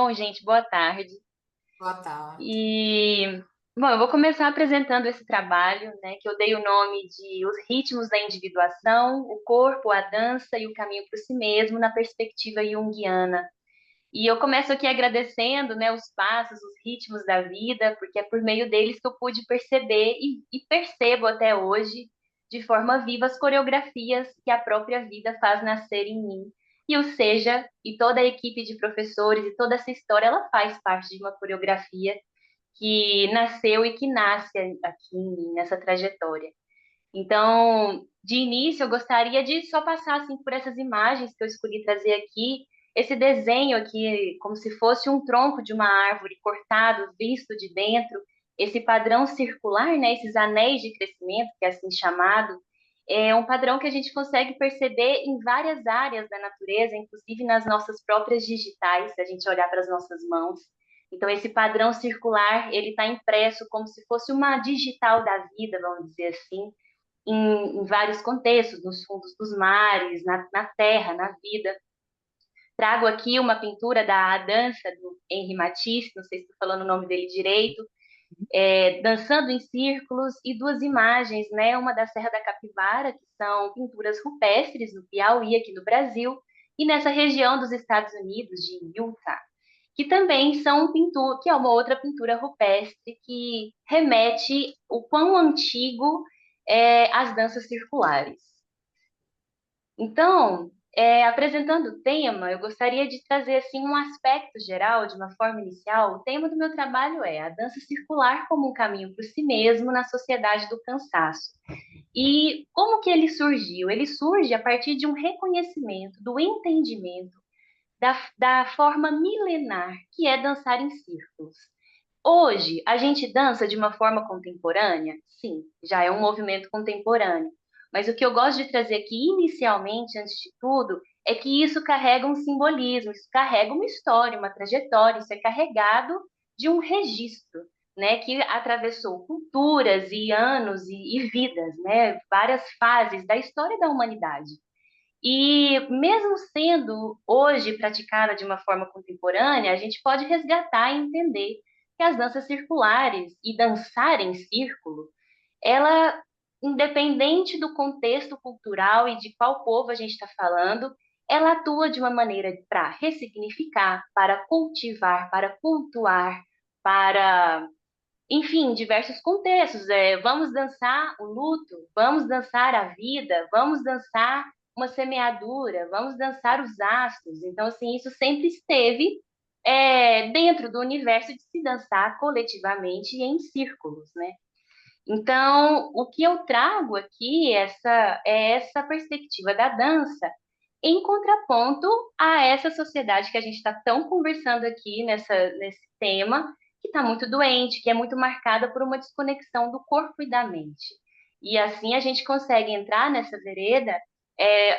Bom, gente, boa tarde. Boa tarde. E, bom, eu vou começar apresentando esse trabalho, né, que eu dei o nome de Os Ritmos da Individuação, o Corpo, a Dança e o Caminho para si Mesmo na Perspectiva Junguiana. E eu começo aqui agradecendo, né, os passos, os ritmos da vida, porque é por meio deles que eu pude perceber e percebo até hoje, de forma viva, as coreografias que a própria vida faz nascer em mim. E o Seja, e toda a equipe de professores e toda essa história, ela faz parte de uma coreografia que nasceu e que nasce aqui em mim, nessa trajetória. Então, de início, eu gostaria de só passar assim, por essas imagens que eu escolhi trazer aqui, esse desenho aqui, como se fosse um tronco de uma árvore cortado, visto de dentro, esse padrão circular, né, esses anéis de crescimento, que é assim chamado, é um padrão que a gente consegue perceber em várias áreas da natureza, inclusive nas nossas próprias digitais, se a gente olhar para as nossas mãos. Então, esse padrão circular, ele está impresso como se fosse uma digital da vida, vamos dizer assim, em vários contextos, nos fundos dos mares, na terra, na vida. Trago aqui uma pintura da dança do Henri Matisse, não sei se estou falando o nome dele direito, dançando em círculos, e duas imagens, né? Uma da Serra da Capivara, que são pinturas rupestres no Piauí, aqui no Brasil, e nessa região dos Estados Unidos, de Utah, que também são pintura, que é uma outra pintura rupestre que remete o quão antigo as danças circulares. Então, apresentando o tema, eu gostaria de trazer assim um aspecto geral, de uma forma inicial. O tema do meu trabalho é a dança circular como um caminho para si mesmo na sociedade do cansaço. E como que ele surgiu? Ele surge a partir de um reconhecimento, do entendimento da forma milenar que é dançar em círculos. Hoje, a gente dança de uma forma contemporânea? Sim, já é um movimento contemporâneo. Mas o que eu gosto de trazer aqui, inicialmente, antes de tudo, é que isso carrega um simbolismo, isso carrega uma história, uma trajetória, isso é carregado de um registro, né, que atravessou culturas e anos e vidas, né, várias fases da história da humanidade. E mesmo sendo hoje praticada de uma forma contemporânea, a gente pode resgatar e entender que as danças circulares e dançar em círculo, ela, independente do contexto cultural e de qual povo a gente está falando, ela atua de uma maneira para ressignificar, para cultivar, para cultuar, para, enfim, diversos contextos. Vamos dançar o luto, vamos dançar a vida, vamos dançar uma semeadura, vamos dançar os astros. Então, assim, isso sempre esteve dentro do universo de se dançar coletivamente e em círculos, né? Então, o que eu trago aqui é essa perspectiva da dança em contraponto a essa sociedade que a gente está tão conversando aqui nesse tema, que está muito doente, que é muito marcada por uma desconexão do corpo e da mente. E assim a gente consegue entrar nessa vereda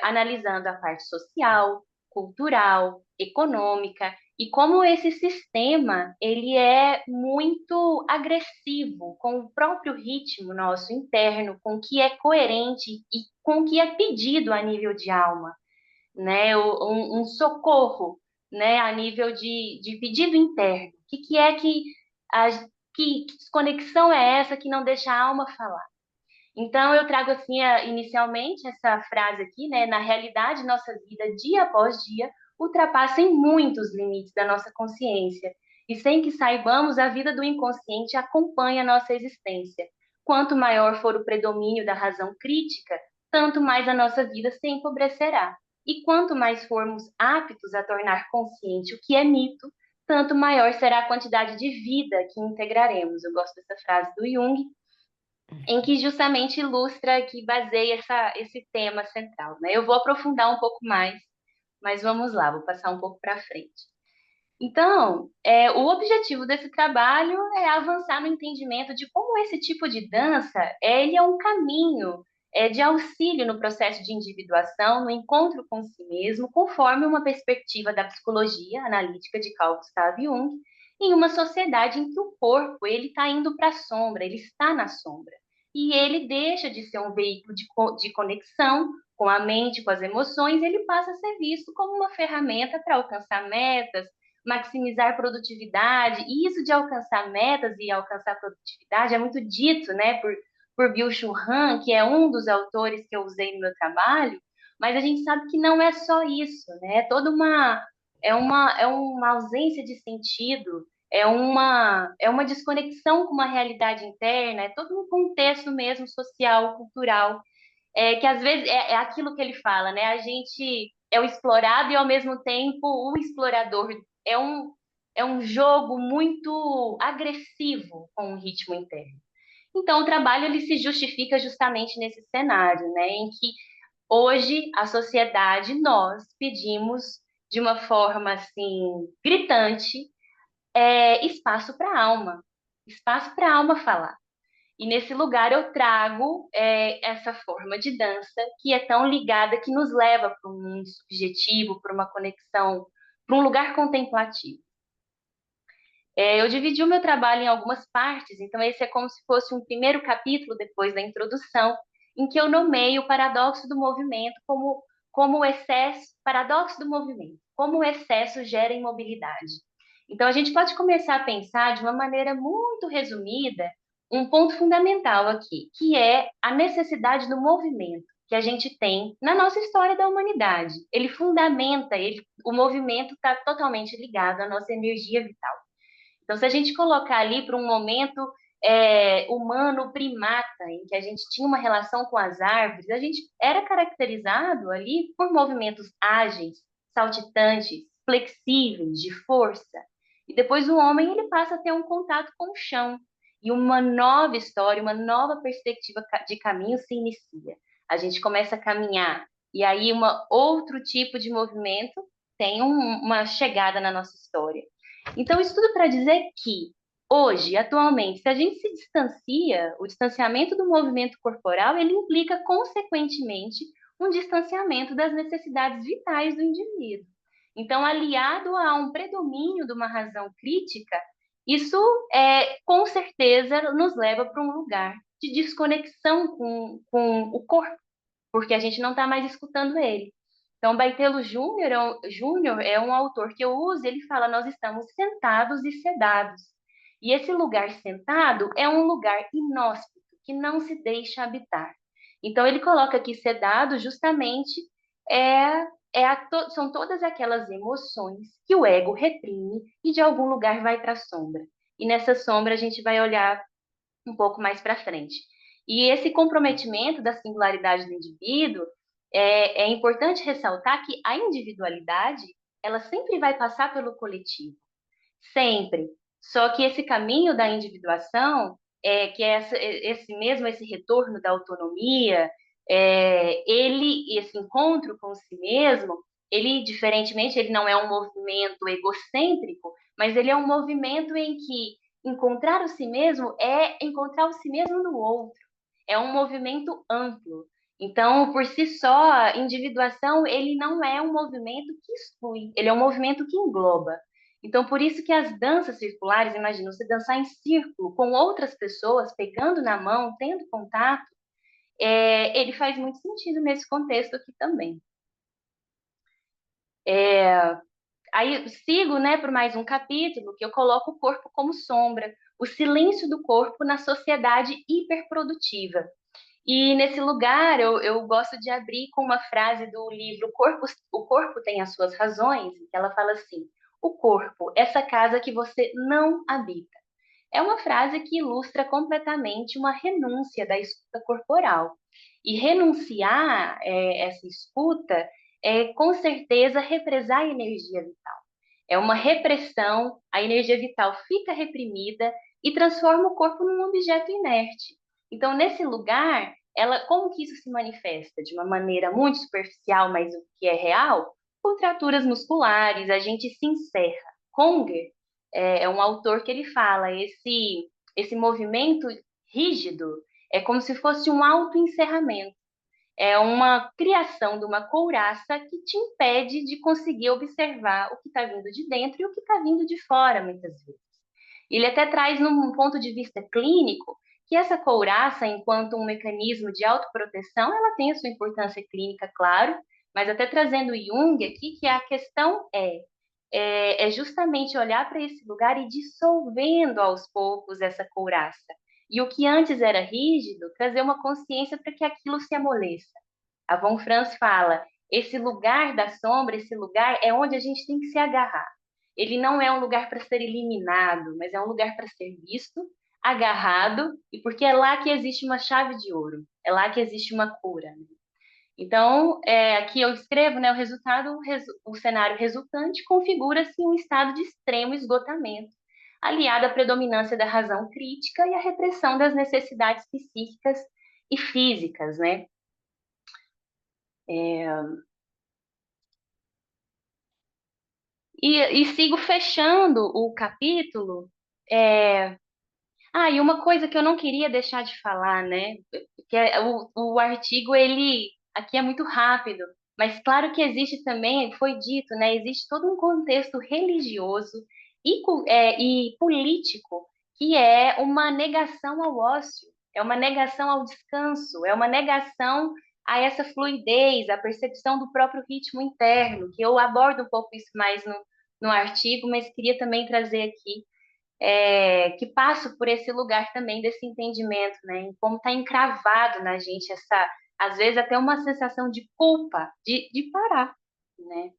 analisando a parte social, cultural, econômica e como esse sistema ele é muito agressivo com o próprio ritmo nosso interno, com o que é coerente e com o que é pedido a nível de alma, né? Um socorro, né? A nível de pedido interno. O que é a, que desconexão é essa que não deixa a alma falar? Então, eu trago assim, inicialmente, essa frase aqui, né? Na realidade, nossa vida, dia após dia, ultrapassa em muitos limites da nossa consciência. E sem que saibamos, a vida do inconsciente acompanha a nossa existência. Quanto maior for o predomínio da razão crítica, tanto mais a nossa vida se empobrecerá. E quanto mais formos aptos a tornar consciente o que é mito, tanto maior será a quantidade de vida que integraremos. Eu gosto dessa frase do Jung, em que justamente ilustra, que baseia esse tema central, né? Eu vou aprofundar um pouco mais, mas vamos lá, vou passar um pouco para frente. Então, o objetivo desse trabalho é avançar no entendimento de como esse tipo de dança, ele é um caminho de auxílio no processo de individuação, no encontro com si mesmo, conforme uma perspectiva da psicologia analítica de Carl Gustav Jung, em uma sociedade em que o corpo ele está indo para a sombra, ele está na sombra. E ele deixa de ser um veículo de conexão com a mente, com as emoções, ele passa a ser visto como uma ferramenta para alcançar metas, maximizar produtividade, e isso de alcançar metas e alcançar produtividade é muito dito, né, por Byung-Chul Han, que é um dos autores que eu usei no meu trabalho, mas a gente sabe que não é só isso, né, é uma ausência de sentido, é uma desconexão com uma realidade interna, é todo um contexto mesmo social, cultural, que às vezes é aquilo que ele fala, né? A gente é o explorado e ao mesmo tempo o explorador. É um jogo muito agressivo com o ritmo interno. Então, o trabalho ele se justifica justamente nesse cenário, né? Em que hoje a sociedade, nós pedimos de uma forma assim gritante, espaço para a alma, espaço para a alma falar. E nesse lugar eu trago essa forma de dança que é tão ligada, que nos leva para um mundo subjetivo, para uma conexão, para um lugar contemplativo. Eu dividi o meu trabalho em algumas partes, então esse é como se fosse um primeiro capítulo depois da introdução, em que eu nomeio o paradoxo do movimento como o excesso, paradoxo do movimento, como o excesso gera imobilidade. Então a gente pode começar a pensar de uma maneira muito resumida um ponto fundamental aqui, que é a necessidade do movimento que a gente tem na nossa história da humanidade. Ele fundamenta, o movimento está totalmente ligado à nossa energia vital. Então, se a gente colocar ali para um momento humano primata, em que a gente tinha uma relação com as árvores, a gente era caracterizado ali por movimentos ágeis, saltitantes, flexíveis, de força. E depois o homem ele passa a ter um contato com o chão. E uma nova história, uma nova perspectiva de caminho se inicia. A gente começa a caminhar. E aí, outro tipo de movimento tem uma chegada na nossa história. Então, isso tudo para dizer que, hoje, atualmente, se a gente se distancia, o distanciamento do movimento corporal, ele implica, consequentemente, um distanciamento das necessidades vitais do indivíduo. Então, aliado a um predomínio de uma razão crítica, isso, com certeza, nos leva para um lugar de desconexão com o corpo, porque a gente não está mais escutando ele. Então, Baitelo Júnior é um autor que eu uso, ele fala, nós estamos sentados e sedados. E esse lugar sentado é um lugar inóspito, que não se deixa habitar. Então, ele coloca aqui sedado justamente são todas aquelas emoções que o ego reprime e de algum lugar vai para a sombra. E nessa sombra a gente vai olhar um pouco mais para frente. E esse comprometimento da singularidade do indivíduo, é importante ressaltar que a individualidade, ela sempre vai passar pelo coletivo, sempre. Só que esse caminho da individuação, que é esse retorno da autonomia, esse encontro com si mesmo, ele, diferentemente, ele não é um movimento egocêntrico, mas ele é um movimento em que encontrar o si mesmo é encontrar o si mesmo no outro. É um movimento amplo. Então, por si só, a individuação, ele não é um movimento que exclui, ele é um movimento que engloba. Então, por isso que as danças circulares, imagina, você dançar em círculo com outras pessoas, pegando na mão, tendo contato, ele faz muito sentido nesse contexto aqui também. Aí sigo, né, por mais um capítulo, que eu coloco o corpo como sombra, o silêncio do corpo na sociedade hiperprodutiva. E nesse lugar eu gosto de abrir com uma frase do livro O Corpo Tem as Suas Razões, que ela fala assim: o corpo, essa casa que você não habita. É uma frase que ilustra completamente uma renúncia da escuta corporal. E renunciar essa escuta é, com certeza, represar a energia vital. É uma repressão, a energia vital fica reprimida e transforma o corpo num objeto inerte. Então, nesse lugar, como que isso se manifesta? De uma maneira muito superficial, mas o que é real? Contraturas musculares, a gente se encerra. Conger é um autor que ele fala, esse movimento rígido é como se fosse um autoencerramento. É uma criação de uma couraça que te impede de conseguir observar o que está vindo de dentro e o que está vindo de fora, muitas vezes. Ele até traz, num ponto de vista clínico, que essa couraça, enquanto um mecanismo de autoproteção, ela tem a sua importância clínica, claro, mas até trazendo Jung aqui, que a questão é justamente olhar para esse lugar e dissolvendo aos poucos essa couraça. E o que antes era rígido, trazer uma consciência para que aquilo se amoleça. A Von Franz fala, esse lugar da sombra, esse lugar é onde a gente tem que se agarrar. Ele não é um lugar para ser eliminado, mas é um lugar para ser visto, agarrado, e porque é lá que existe uma chave de ouro, é lá que existe uma cura. Então, aqui eu escrevo, né, o resultado, o cenário resultante configura-se um estado de extremo esgotamento, aliado à predominância da razão crítica e à repressão das necessidades psíquicas e físicas, né? E sigo fechando o capítulo. E uma coisa que eu não queria deixar de falar, né? Que o artigo, ele aqui é muito rápido, mas claro que existe também, foi dito, né? Existe todo um contexto religioso e político que é uma negação ao ócio, é uma negação ao descanso, é uma negação a essa fluidez, a percepção do próprio ritmo interno, que eu abordo um pouco isso mais no artigo, mas queria também trazer aqui que passo por esse lugar também desse entendimento, né? Em como está encravado na gente essa, às vezes até uma sensação de culpa de parar, né?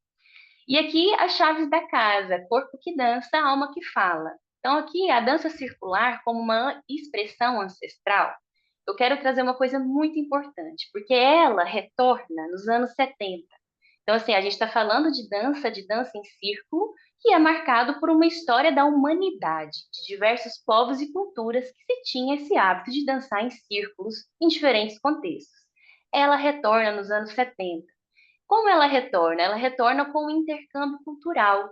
E aqui as chaves da casa, corpo que dança, alma que fala. Então aqui a dança circular como uma expressão ancestral, eu quero trazer uma coisa muito importante, porque ela retorna nos anos 70. Então, assim, a gente está falando de dança em círculo, que é marcado por uma história da humanidade, de diversos povos e culturas que se tinha esse hábito de dançar em círculos em diferentes contextos. Ela retorna nos anos 70. Como ela retorna? Ela retorna com um intercâmbio cultural.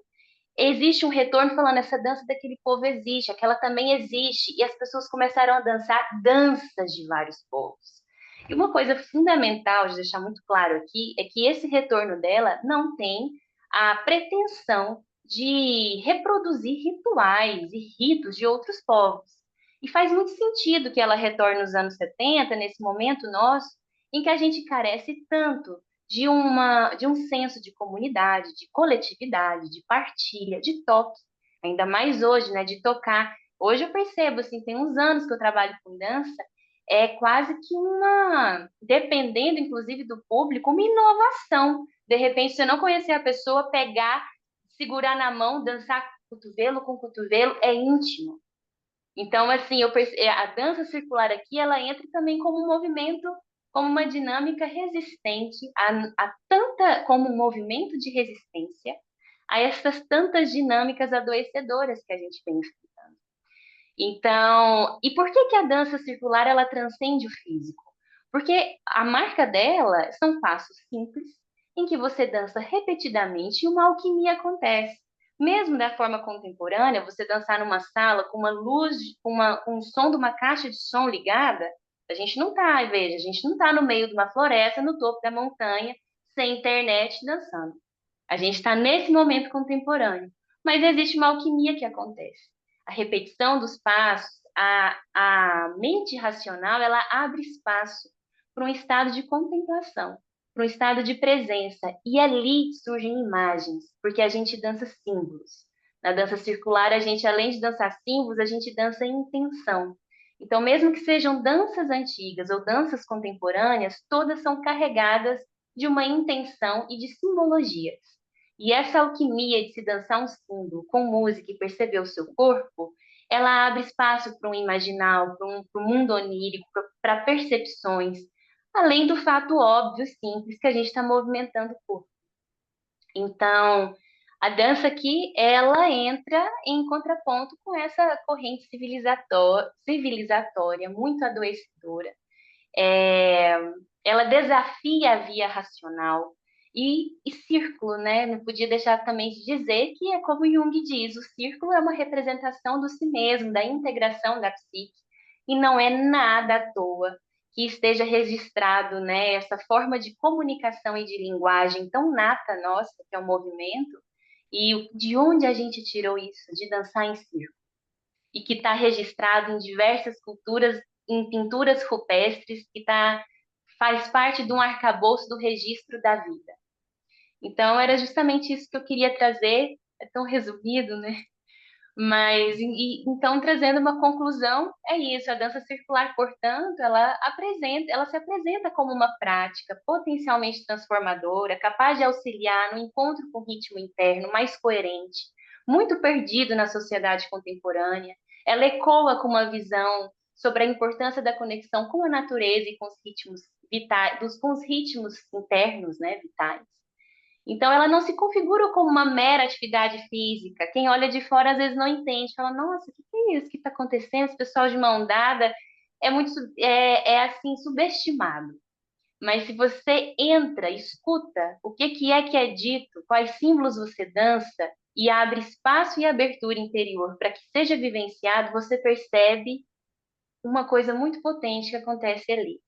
Existe um retorno falando, essa dança daquele povo existe, aquela também existe, e as pessoas começaram a dançar danças de vários povos. E uma coisa fundamental de deixar muito claro aqui é que esse retorno dela não tem a pretensão de reproduzir rituais e ritos de outros povos. E faz muito sentido que ela retorne nos anos 70, nesse momento nosso, em que a gente carece tanto de um senso de comunidade, de coletividade, de partilha, de toque. Ainda mais hoje, né, de tocar. Hoje eu percebo, assim, tem uns anos que eu trabalho com dança, é quase que dependendo inclusive do público, uma inovação. De repente, se eu não conhecer a pessoa, pegar, segurar na mão, dançar cotovelo com cotovelo, é íntimo. Então, assim, a dança circular aqui, ela entra também como um movimento, como uma dinâmica resistente como um movimento de resistência a essas tantas dinâmicas adoecedoras que a gente vem estudando. Então, e por que que a dança circular ela transcende o físico? Porque a marca dela são passos simples em que você dança repetidamente e uma alquimia acontece. Mesmo da forma contemporânea, você dançar numa sala com uma luz, com o som de uma caixa de som ligada, a gente não tá, veja, a gente não tá no meio de uma floresta, no topo da montanha, sem internet, dançando. A gente está nesse momento contemporâneo. Mas existe uma alquimia que acontece. A repetição dos passos, a mente racional, ela abre espaço para um estado de contemplação, para um estado de presença. E ali surgem imagens, porque a gente dança símbolos. Na dança circular, a gente, além de dançar símbolos, a gente dança em intenção. Então, mesmo que sejam danças antigas ou danças contemporâneas, todas são carregadas de uma intenção e de simbologias. E essa alquimia de se dançar um símbolo com música e perceber o seu corpo, ela abre espaço para um imaginal, para um mundo onírico, para percepções, além do fato óbvio, simples, que a gente está movimentando o corpo. Então, a dança aqui, ela entra em contraponto com essa corrente civilizatória muito adoecedora. Ela desafia a via racional e círculo, né? Não podia deixar também de dizer que é como Jung diz, o círculo é uma representação do si mesmo, da integração da psique, e não é nada à toa que esteja registrado, né, essa forma de comunicação e de linguagem tão nata nossa, que é o movimento, e de onde a gente tirou isso, de dançar em círculo, e que está registrado em diversas culturas, em pinturas rupestres, faz parte de um arcabouço do registro da vida. Então, era justamente isso que eu queria trazer. é tão resumido, né? Mas, então, trazendo uma conclusão, é isso. A dança circular, portanto, ela se apresenta como uma prática potencialmente transformadora, capaz de auxiliar no encontro com o ritmo interno mais coerente, muito perdido na sociedade contemporânea. Ela ecoa com uma visão sobre a importância da conexão com a natureza e com os ritmos vitais, com os ritmos internos, né, vitais. Então, ela não se configura como uma mera atividade física. Quem olha de fora às vezes não entende, fala: Nossa, o que é isso que está acontecendo? Esse pessoal de mão dada é assim subestimado. Mas se você entra, escuta o que é dito, quais símbolos você dança e abre espaço e abertura interior para que seja vivenciado, você percebe uma coisa muito potente que acontece ali.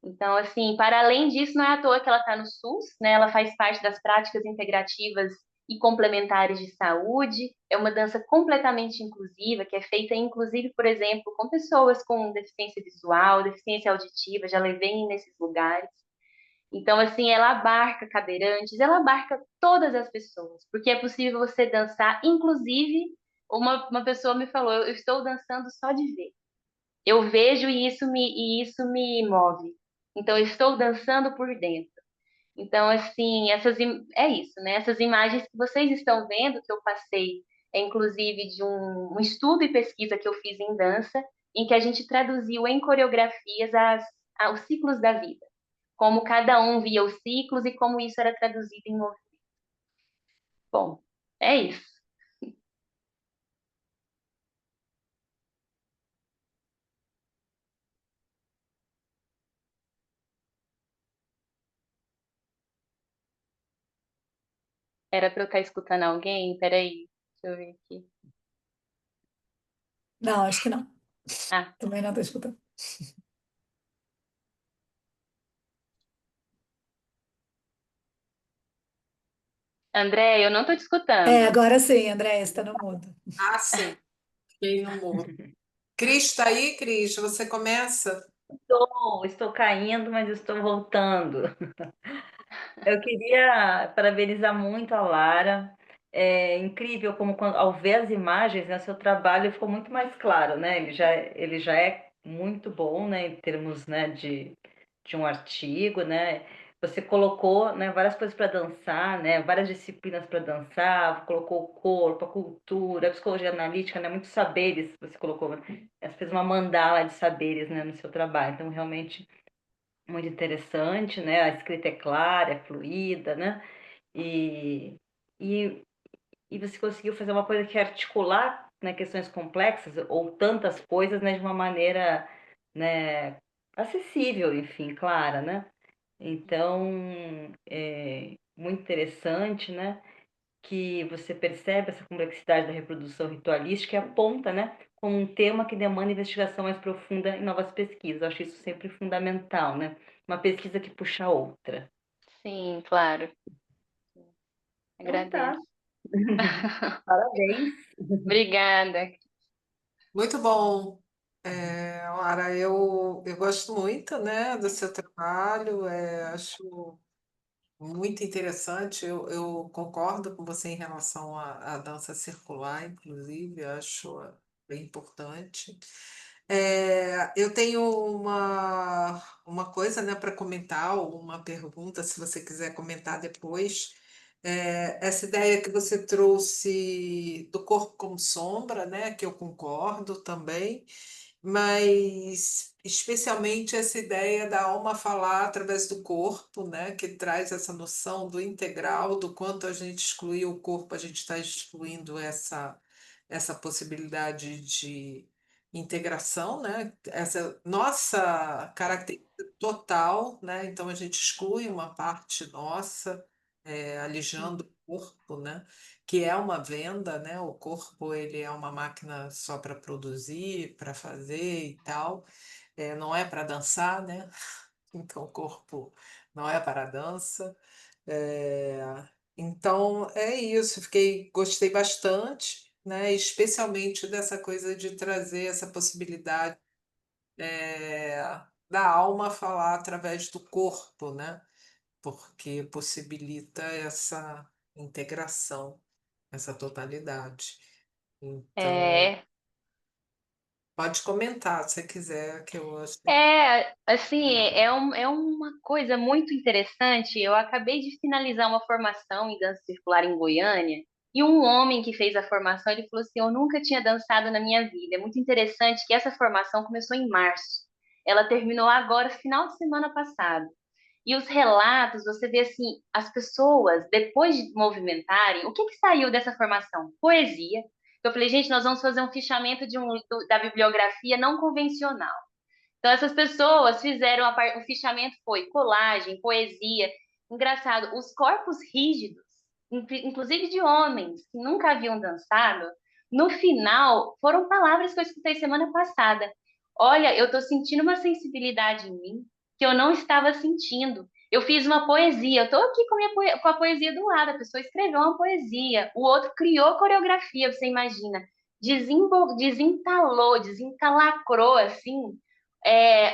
Então, assim, para além disso, não é à toa que ela está no SUS, né? Ela faz parte das práticas integrativas e complementares de saúde. É uma dança completamente inclusiva, que é feita, inclusive, por exemplo, com pessoas com deficiência visual, deficiência auditiva, já levei nesses lugares. Então, assim, ela abarca cadeirantes, ela abarca todas as pessoas, porque é possível você dançar, inclusive, uma pessoa me falou, eu estou dançando só de ver. Eu vejo e isso me move. Então, eu estou dançando por dentro. Então, assim, é isso, né? Essas imagens que vocês estão vendo, que eu passei, é inclusive de um estudo e pesquisa que eu fiz em dança, em que a gente traduziu em coreografias os ciclos da vida, como cada um via os ciclos e como isso era traduzido em movimento. Bom, é isso. Era para eu estar escutando alguém? Peraí, deixa eu ver aqui. Não, acho que não. Ah, Também não estou escutando. André, eu não estou te É, escutando. agora sim, André, está no mudo. Ah, sim. Fiquei no mudo. Cris, está aí, Cris? Você começa? Estou caindo, mas estou voltando. Eu queria parabenizar muito a Lara. É incrível como ao ver as imagens, né, seu trabalho ficou muito mais claro, né? Ele já é muito bom, né, em termos, né, de um artigo, né? Você colocou, né, várias coisas para dançar, né, várias disciplinas para dançar, colocou o corpo, a cultura, a psicologia analítica, né, muitos saberes você colocou. Você fez uma mandala de saberes, né, no seu trabalho. Então, realmente muito interessante, né? A escrita é clara, é fluida, né? E, e, e você conseguiu fazer uma coisa que é articular, né, questões complexas ou tantas coisas, né, de uma maneira, né, acessível, enfim, clara, né? Então, é muito interessante, né? Que você percebe essa complexidade da reprodução ritualística e aponta, né, como um tema que demanda investigação mais profunda em novas pesquisas. Eu acho isso sempre fundamental, né? Uma pesquisa que puxa a outra. Sim, claro. Então tá. Agradeço. Parabéns. Obrigada. Muito bom. Lara, eu gosto muito, né, do seu trabalho, acho muito interessante. Eu concordo com você em relação à dança circular, inclusive, acho bem importante. Eu tenho uma coisa, né, para comentar, ou uma pergunta, se você quiser comentar depois. Essa ideia que você trouxe do corpo como sombra, né, que eu concordo também, mas especialmente essa ideia da alma falar através do corpo, né, que traz essa noção do integral, do quanto a gente excluir o corpo, a gente está excluindo essa possibilidade de integração, né? Essa nossa característica total, né? Então a gente exclui uma parte nossa, alijando o corpo, né? Que é uma venda, né? O corpo ele é uma máquina só para produzir, para fazer e tal. Não é para dançar, né? Então o corpo não é para a dança. É, então é isso. Gostei bastante, né? Especialmente dessa coisa de trazer essa possibilidade é, da alma falar através do corpo, né? Porque possibilita essa integração. essa totalidade. Então, É, pode comentar se você quiser, que eu acho que assim, é uma coisa muito interessante. Eu acabei de finalizar uma formação em dança circular em Goiânia, e um homem que fez a formação, ele falou assim: eu nunca tinha dançado na minha vida. É muito interessante que essa formação começou em março. Ela terminou agora, final de semana passado. E os relatos, você vê assim, as pessoas, depois de movimentarem, o que que saiu dessa formação? Poesia. Eu falei, gente, nós vamos fazer um fichamento da bibliografia não convencional. Então, essas pessoas fizeram o fichamento foi colagem, poesia. Engraçado, os corpos rígidos, inclusive de homens que nunca haviam dançado, no final foram palavras que eu escutei semana passada. Olha, eu estou sentindo uma sensibilidade em mim que eu não estava sentindo. Eu fiz uma poesia, eu estou aqui com, com a poesia do lado, a pessoa escreveu uma poesia, o outro criou coreografia, você imagina, desentalou, desencalacrou, assim,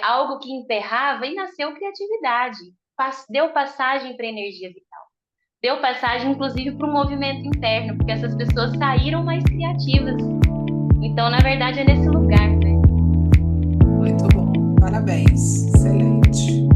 algo que emperrava e nasceu criatividade. Deu passagem para energia vital. Deu passagem, inclusive, para um movimento interno, porque essas pessoas saíram mais criativas. Então, na verdade, é nesse lugar, né? muito bom. Parabéns, excelente.